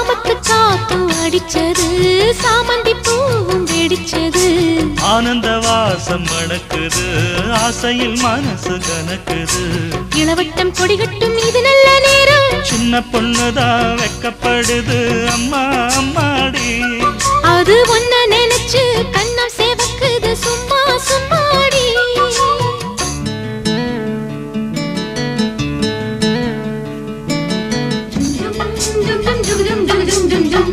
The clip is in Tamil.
நமக்கு காத்தும் அடிச்சது சாமந்தி பூவும் வெடிச்சது ஆனந்த வாசம் மணக்குது ஆசையில் மனசு கனக்குது இளவட்டம் கொடிகட்டும் இது நல்ல நேரம் சின்ன பொண்ணுதான் வெக்கப்படுது அம்மா அம்மாடி அது ஒன்ன நினைச்சு கண்ணம் சேவக்குது சும்மா சும்மாடி Dum dum dum dum dum dum dum dum